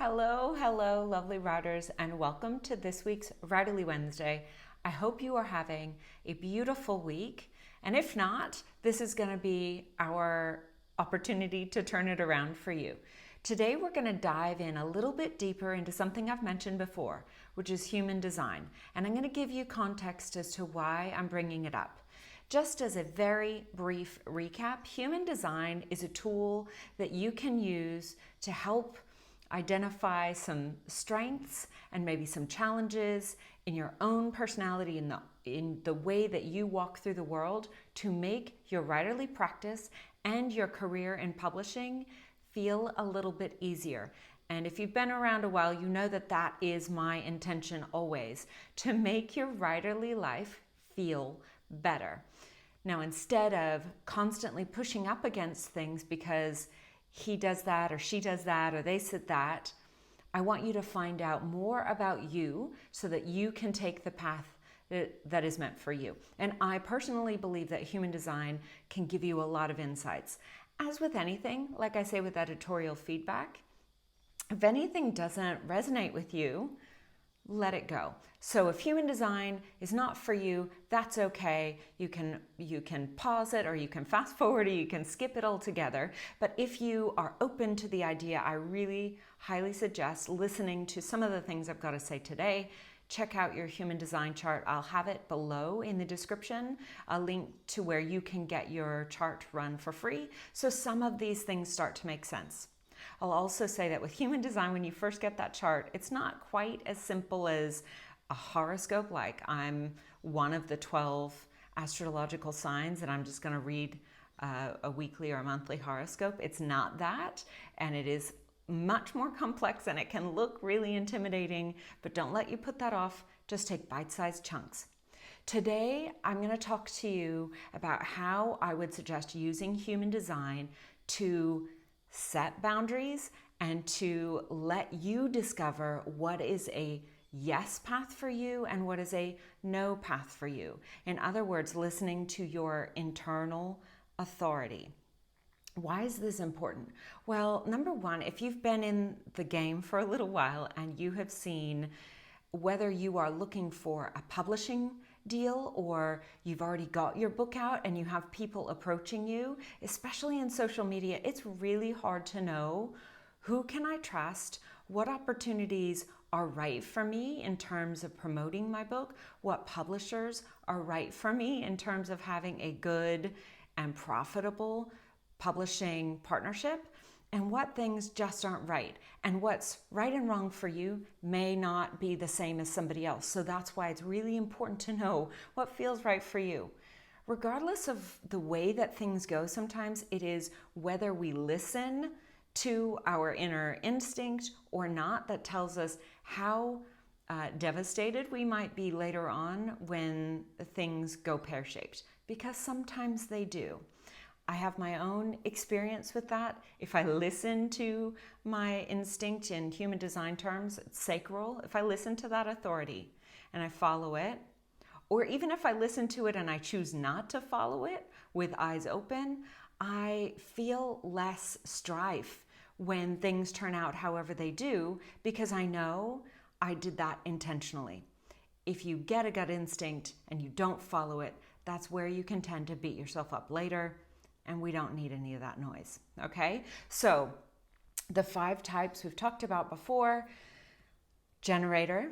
Hello, lovely writers, and welcome to this week's Writerly Wednesday. I hope you are having a beautiful week, and if not, this is going to be our opportunity to turn it around for you. Today, we're going to dive in a little bit deeper into something I've mentioned before, which is human design, and I'm going to give you context as to why I'm bringing it up. Just as a very brief recap, human design is a tool that you can use to help identify some strengths and maybe some challenges in your own personality, in the way that you walk through the world, to make your writerly practice and your career in publishing feel a little bit easier. And if you've been around a while, you know that that is my intention always, to make your writerly life feel better. Now, instead of constantly pushing up against things because he does that or she does that or they said that, I want you to find out more about you so that you can take the path that is meant for you. And I personally believe that human design can give you a lot of insights. As with anything, like I say with editorial feedback, if anything doesn't resonate with you, let it go. So if human design is not for you, that's okay. You can pause it, or you can fast forward, or you can skip it altogether. But if you are open to the idea, I really highly suggest listening to some of the things I've got to say today. Check out your human design chart. I'll have it below in the description, a link to where you can get your chart run for free. So some of these things start to make sense. I'll also say that with human design, when you first get that chart, it's not quite as simple as a horoscope, like I'm one of the 12 astrological signs and I'm just going to read a weekly or a monthly horoscope. It's not that, and it is much more complex and it can look really intimidating, but don't let you put that off. Just take bite-sized chunks. Today, I'm going to talk to you about how I would suggest using human design to set boundaries and to let you discover what is a yes path for you and what is a no path for you. In other words, listening to your internal authority. Why is this important? Well, number one, if you've been in the game for a little while and you have seen whether you are looking for a publishing deal or you've already got your book out and you have people approaching you, especially in social media, it's really hard to know who can I trust, what opportunities are right for me in terms of promoting my book, what publishers are right for me in terms of having a good and profitable publishing partnership, and what things just aren't right. And what's right and wrong for you may not be the same as somebody else. So that's why it's really important to know what feels right for you. Regardless of the way that things go, sometimes it is whether we listen to our inner instinct or not that tells us how devastated we might be later on when things go pear-shaped, because sometimes they do. I have my own experience with that. If I listen to my instinct, in human design terms, it's sacral. If I listen to that authority and I follow it, or even if I listen to it and I choose not to follow it with eyes open, I feel less strife when things turn out however they do, because I know I did that intentionally. If you get a gut instinct and you don't follow it, that's where you can tend to beat yourself up later. And we don't need any of that noise, okay? So the 5 types we've talked about before: generator,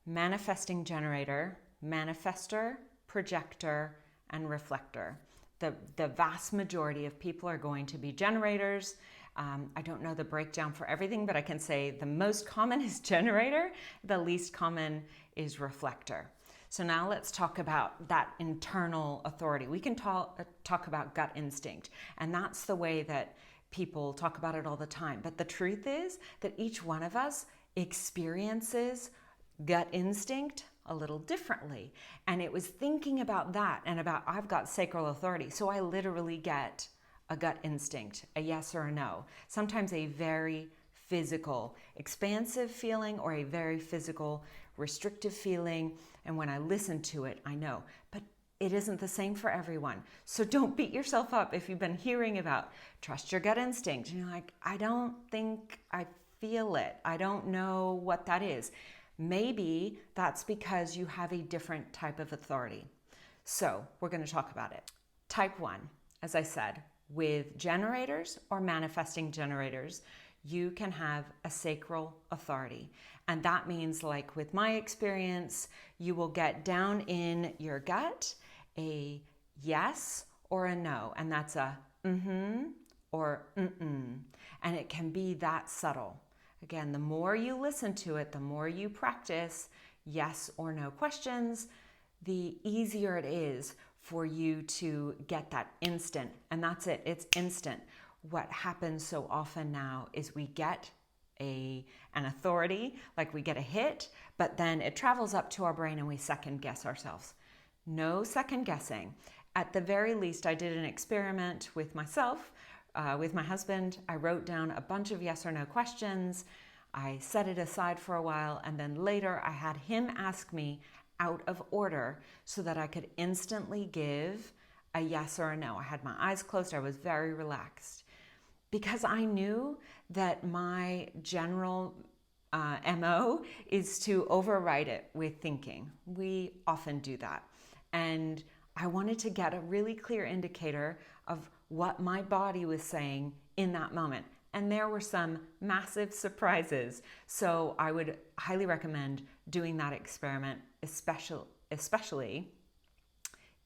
manifesting generator, manifester, projector, and reflector. The vast majority of people are going to be generators. I don't know the breakdown for everything, but I can say the most common is generator, the least common is reflector. So now let's talk about that internal authority. We can talk about gut instinct, and that's the way that people talk about it all the time. But the truth is that each one of us experiences gut instinct a little differently. And it was thinking about that and about, I've got sacral authority, so I literally get a gut instinct, a yes or a no. Sometimes a very physical, expansive feeling, or a very physical, restrictive feeling. And when I listen to it, I know. But it isn't the same for everyone. So don't beat yourself up if you've been hearing about trust your gut instinct. And you're like, I don't think I feel it. I don't know what that is. Maybe that's because you have a different type of authority. So we're going to talk about it. Type 1, as I said, with generators or manifesting generators, you can have a sacral authority. And that means, like with my experience, you will get down in your gut a yes or a no. And that's a mm-hmm or mm-mm. And it can be that subtle. Again, the more you listen to it, the more you practice yes or no questions, the easier it is for you to get that instant. And that's it, it's instant. What happens so often now is we get an authority, like we get a hit, but then it travels up to our brain and we second guess ourselves. No second guessing. At the very least, I did an experiment with myself, with my husband. I wrote down a bunch of yes or no questions. I set it aside for a while, and then later I had him ask me out of order so that I could instantly give a yes or a no. I had my eyes closed. I was very relaxed because I knew that my general MO is to override it with thinking. We often do that. And I wanted to get a really clear indicator of what my body was saying in that moment. And there were some massive surprises. So I would highly recommend doing that experiment, especially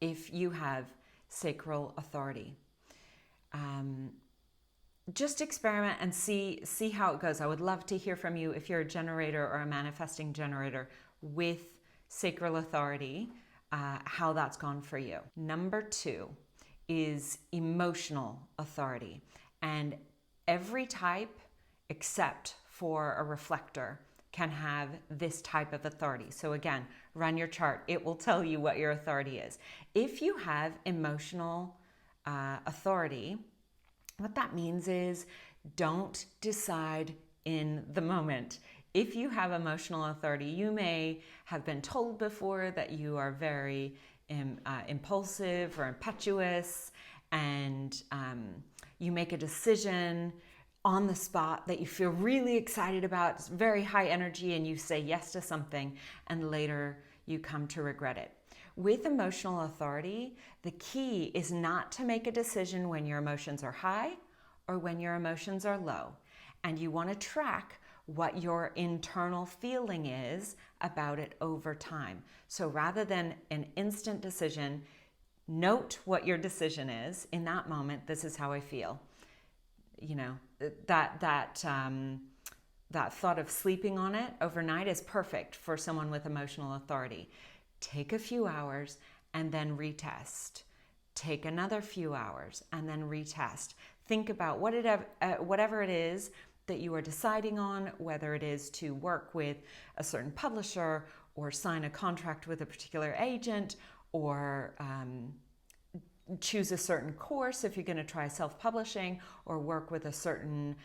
if you have sacral authority. Just experiment and see how it goes. I would love to hear from you if you're a generator or a manifesting generator with sacral authority, how that's gone for you. Number 2 is emotional authority. And every type except for a reflector can have this type of authority. So again, run your chart. It will tell you what your authority is. If you have emotional authority, what that means is don't decide in the moment. If you have emotional authority, you may have been told before that you are very impulsive or impetuous, and you make a decision on the spot that you feel really excited about. It's very high energy, and you say yes to something, and later you come to regret it. With emotional authority, the key is not to make a decision when your emotions are high or when your emotions are low. And you want to track what your internal feeling is about it over time. So rather than an instant decision, note what your decision is in that moment. This is how I feel. You know, that thought of sleeping on it overnight is perfect for someone with emotional authority. Take a few hours and then retest. Take another few hours and then retest. Think about whatever it is that you are deciding on, whether it is to work with a certain publisher or sign a contract with a particular agent, or choose a certain course if you're going to try self-publishing, or work with a certain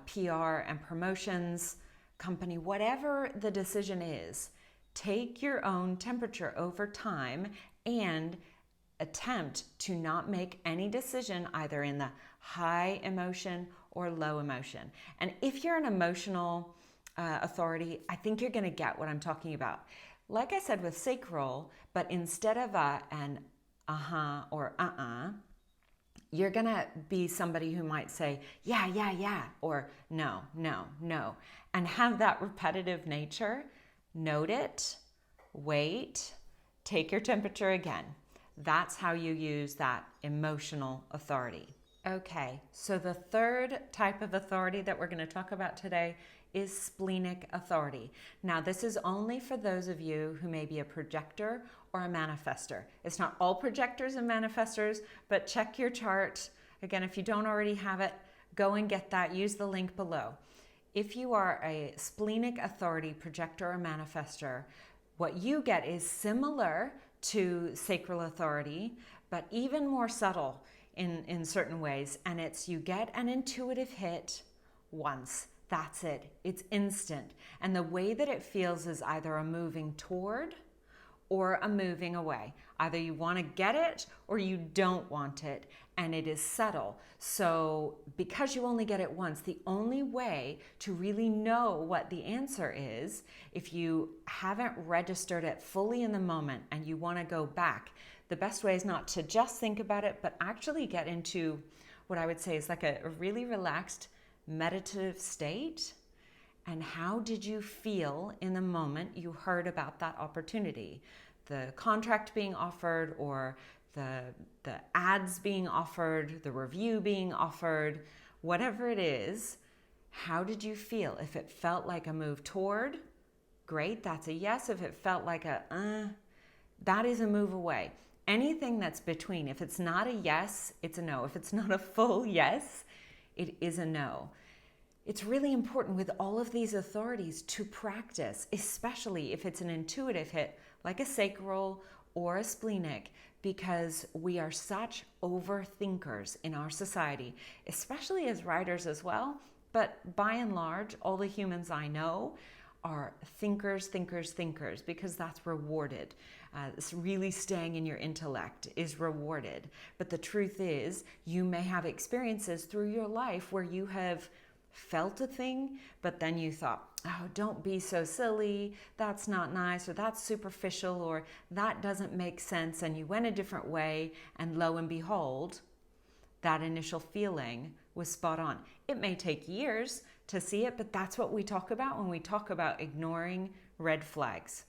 PR and promotions company. Whatever the decision is, take your own temperature over time and attempt to not make any decision either in the high emotion or low emotion. And if you're an emotional authority, I think you're going to get what I'm talking about. Like I said with sacral, but instead of an uh-huh or uh-uh, you're going to be somebody who might say, yeah, yeah, yeah, or no, no, no, and have that repetitive nature. Note it, wait, take your temperature again. That's how you use that emotional authority. Okay, so the third type of authority that we're going to talk about today is splenic authority. Now, this is only for those of you who may be a projector or a manifestor. It's not all projectors and manifestors, but check your chart. Again, if you don't already have it, go and get that. Use the link below. If you are a splenic authority, projector or manifestor, what you get is similar to sacral authority, but even more subtle in certain ways. And it's you get an intuitive hit once. That's it. It's instant. And the way that it feels is either a moving toward or a moving away. Either you want to get it or you don't want it, and it is subtle. So because you only get it once, the only way to really know what the answer is, if you haven't registered it fully in the moment and you want to go back, the best way is not to just think about it, but actually get into what I would say is like a really relaxed meditative state. And how did you feel in the moment you heard about that opportunity? The contract being offered, or the ads being offered, the review being offered, whatever it is, how did you feel? If it felt like a move toward, great, that's a yes. If it felt like that is a move away. Anything that's between, if it's not a yes, it's a no. If it's not a full yes, it is a no. It's really important with all of these authorities to practice, especially if it's an intuitive hit like a sacral or a splenic, because we are such overthinkers in our society, especially as writers as well. But by and large, all the humans I know are thinkers, because that's rewarded. It's really staying in your intellect is rewarded. But the truth is, you may have experiences through your life where you have felt a thing, but then you thought, oh, don't be so silly, that's not nice, or that's superficial, or that doesn't make sense, and you went a different way, and lo and behold, that initial feeling was spot on. It may take years to see it, but that's what we talk about when we talk about ignoring red flags.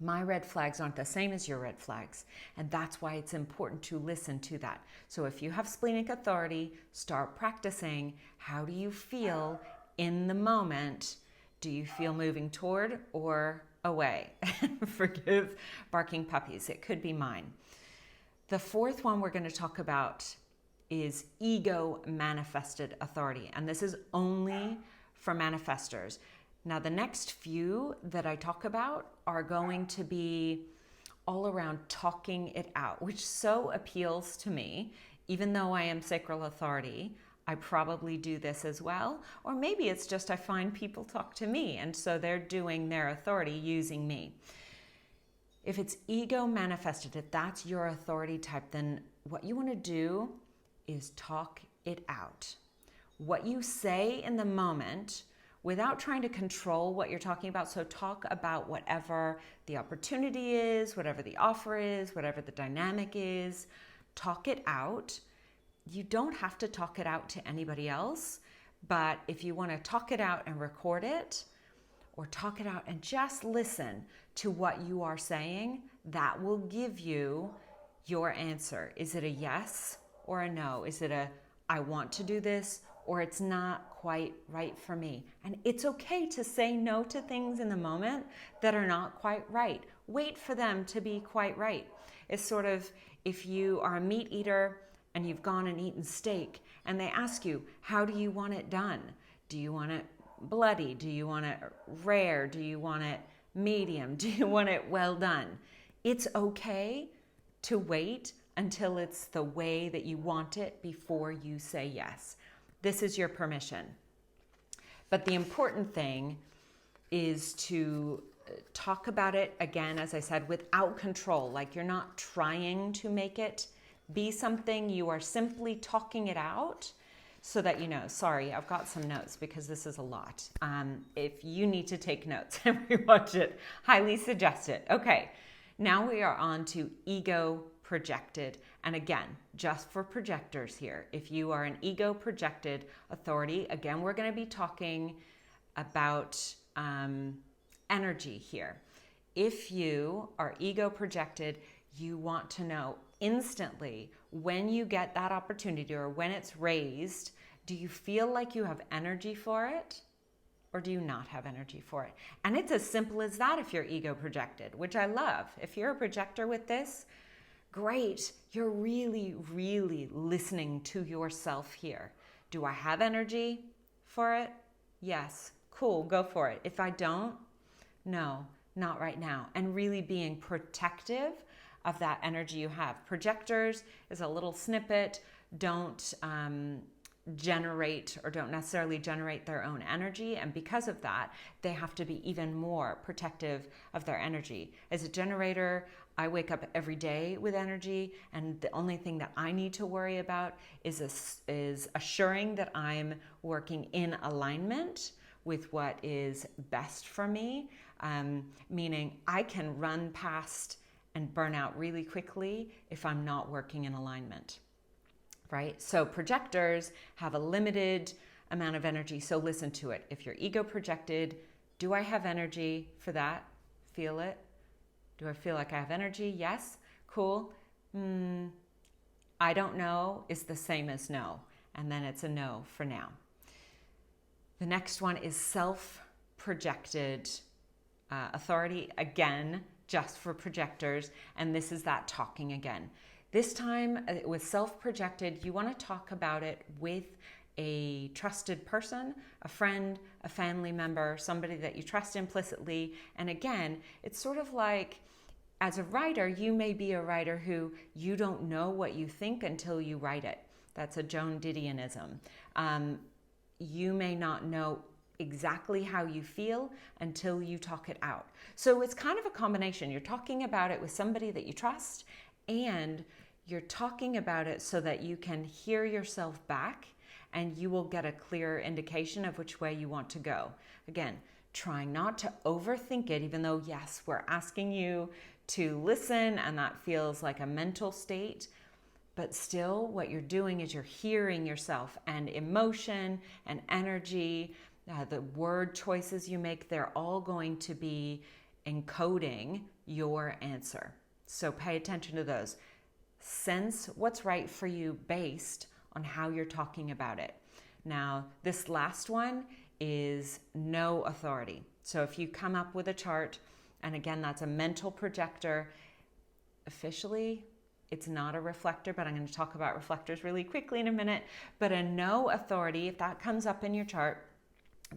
My red flags aren't the same as your red flags, and that's why it's important to listen to that. So if you have splenic authority, start practicing. How do you feel in the moment? Do you feel moving toward or away? Forgive barking puppies, it could be mine. The fourth one we're going to talk about is ego manifested authority, and this is only for manifestors. Now, the next few that I talk about are going to be all around talking it out, which so appeals to me. Even though I am Sacral Authority, I probably do this as well. Or maybe it's just I find people talk to me, and so they're doing their authority using me. If it's ego manifested, if that's your authority type, then what you want to do is talk it out. What you say in the moment, without trying to control what you're talking about. So talk about whatever the opportunity is, whatever the offer is, whatever the dynamic is. Talk it out. You don't have to talk it out to anybody else, but if you want to talk it out and record it, or talk it out and just listen to what you are saying, that will give you your answer. Is it a yes or a no? Is it a I want to do this, or it's not quite right for me? And it's okay to say no to things in the moment that are not quite right. Wait for them to be quite right. It's sort of if you are a meat eater and you've gone and eaten steak and they ask you, how do you want it done? Do you want it bloody? Do you want it rare? Do you want it medium? Do you want it well done? It's okay to wait until it's the way that you want it before you say yes. This is your permission. But the important thing is to talk about it, again, as I said, without control. Like you're not trying to make it be something. You are simply talking it out so that you know. Sorry, I've got some notes because this is a lot. If you need to take notes and rewatch it, highly suggest it. Okay, now we are on to ego projected. And again, just for projectors here, if you are an ego projected authority, again, we're going to be talking about energy here. If you are ego projected, you want to know instantly when you get that opportunity or when it's raised, do you feel like you have energy for it? Or do you not have energy for it? And it's as simple as that if you're ego projected, which I love. If you're a projector with this, great. You're really, really listening to yourself here. Do I have energy for it? Yes. Cool. Go for it. If I don't, no, not right now. And really being protective of that energy you have. Projectors is a little snippet. Don't generate or don't necessarily generate their own energy. And because of that, they have to be even more protective of their energy. As a generator, I wake up every day with energy, and the only thing that I need to worry about is assuring that I'm working in alignment with what is best for me, meaning I can run past and burn out really quickly if I'm not working in alignment. Right? So projectors have a limited amount of energy. So listen to it. If you're ego projected, do I have energy for that? Feel it. Do I feel like I have energy? Yes. Cool. I don't know is the same as no. And then it's a no for now. The next one is self-projected authority. Again, just for projectors. And this is that talking again. This time with self-projected, you want to talk about it with a trusted person, a friend, a family member, somebody that you trust implicitly. And again, it's sort of like, as a writer, you may be a writer who you don't know what you think until you write it. That's a Joan Didionism. You may not know exactly how you feel until you talk it out. So it's kind of a combination. You're talking about it with somebody that you trust, and you're talking about it so that you can hear yourself back and you will get a clear indication of which way you want to go. Again, trying not to overthink it, even though, yes, we're asking you to listen and that feels like a mental state. But still, what you're doing is you're hearing yourself, and emotion and energy, the word choices you make, they're all going to be encoding your answer. So pay attention to those. Sense what's right for you based on how you're talking about it. Now, this last one is no authority. So if you come up with a chart, and again, that's a mental projector, officially, it's not a reflector, but I'm going to talk about reflectors really quickly in a minute. But a no authority, if that comes up in your chart,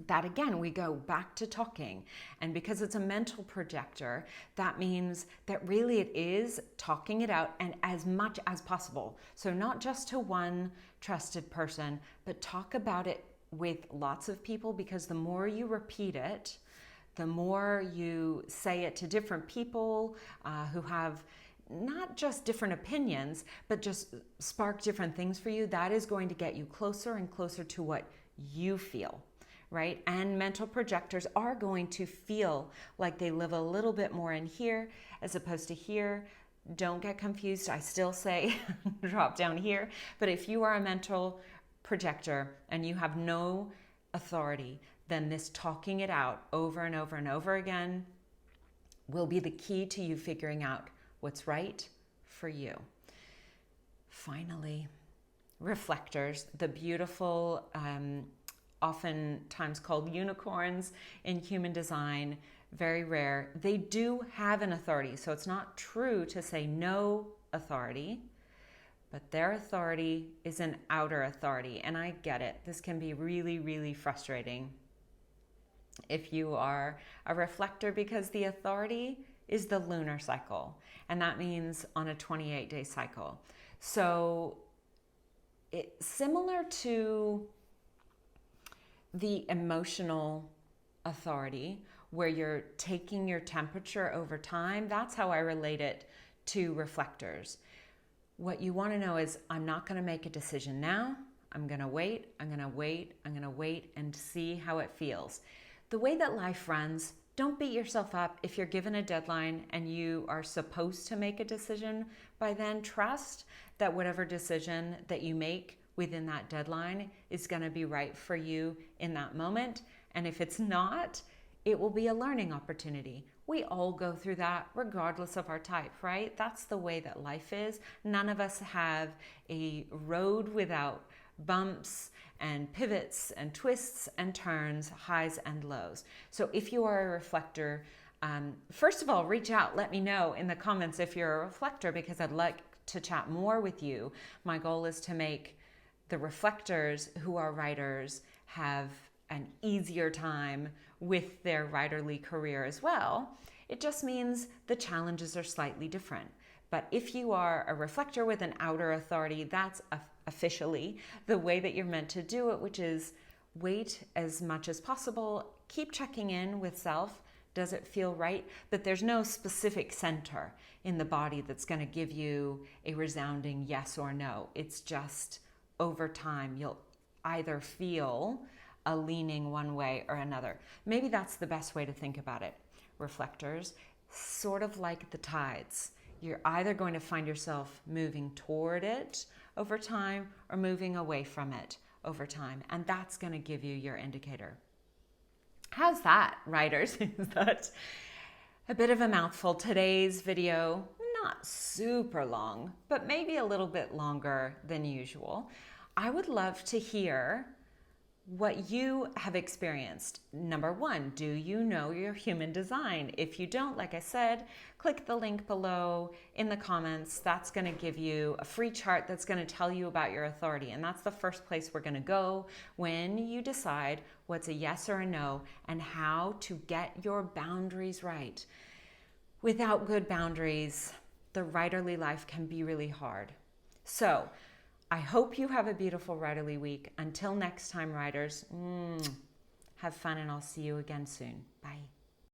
that again, we go back to talking. And because it's a mental projector, that means that really it is talking it out, and as much as possible. So not just to one trusted person, but talk about it with lots of people, because the more you repeat it, the more you say it to different people who have not just different opinions, but just spark different things for you, that is going to get you closer and closer to what you feel. Right? And mental projectors are going to feel like they live a little bit more in here as opposed to here. Don't get confused. I still say drop down here. But if you are a mental projector and you have no authority, then this talking it out over and over and over again will be the key to you figuring out what's right for you. Finally, reflectors, the beautiful, oftentimes called unicorns in human design, very rare. They do have an authority, so it's not true to say no authority, but their authority is an outer authority. And I get it. This can be really, really frustrating if you are a reflector, because the authority is the lunar cycle, and that means on a 28-day cycle. So it's similar to the emotional authority, where you're taking your temperature over time. That's how I relate it to reflectors. What you want to know is, I'm not going to make a decision now. I'm going to wait, I'm going to wait, I'm going to wait and see how it feels. The way that life runs, don't beat yourself up if you're given a deadline and you are supposed to make a decision by then. Trust that whatever decision that you make within that deadline is going to be right for you in that moment. And if it's not, it will be a learning opportunity. We all go through that regardless of our type, right? That's the way that life is. None of us have a road without bumps and pivots and twists and turns, highs and lows. So if you are a reflector, first of all, reach out. Let me know in the comments if you're a reflector, because I'd like to chat more with you. My goal is to make the reflectors who are writers have an easier time with their writerly career as well. It just means the challenges are slightly different. But if you are a reflector with an outer authority, that's a officially the way that you're meant to do it, which is wait as much as possible. Keep checking in with self. Does it feel right? But there's no specific center in the body that's going to give you a resounding yes or no. It's just over time, you'll either feel a leaning one way or another. Maybe that's the best way to think about it. Reflectors, sort of like the tides. You're either going to find yourself moving toward it over time or moving away from it over time. And that's going to give you your indicator. How's that, writers? Is that a bit of a mouthful? Today's video, not super long, but maybe a little bit longer than usual. I would love to hear what you have experienced. Number one, do you know your human design? If you don't, like I said, click the link below in the comments. That's going to give you a free chart that's going to tell you about your authority. And that's the first place we're going to go when you decide what's a yes or a no and how to get your boundaries right. Without good boundaries, the writerly life can be really hard. So I hope you have a beautiful writerly week. Until next time, writers, have fun, and I'll see you again soon. Bye.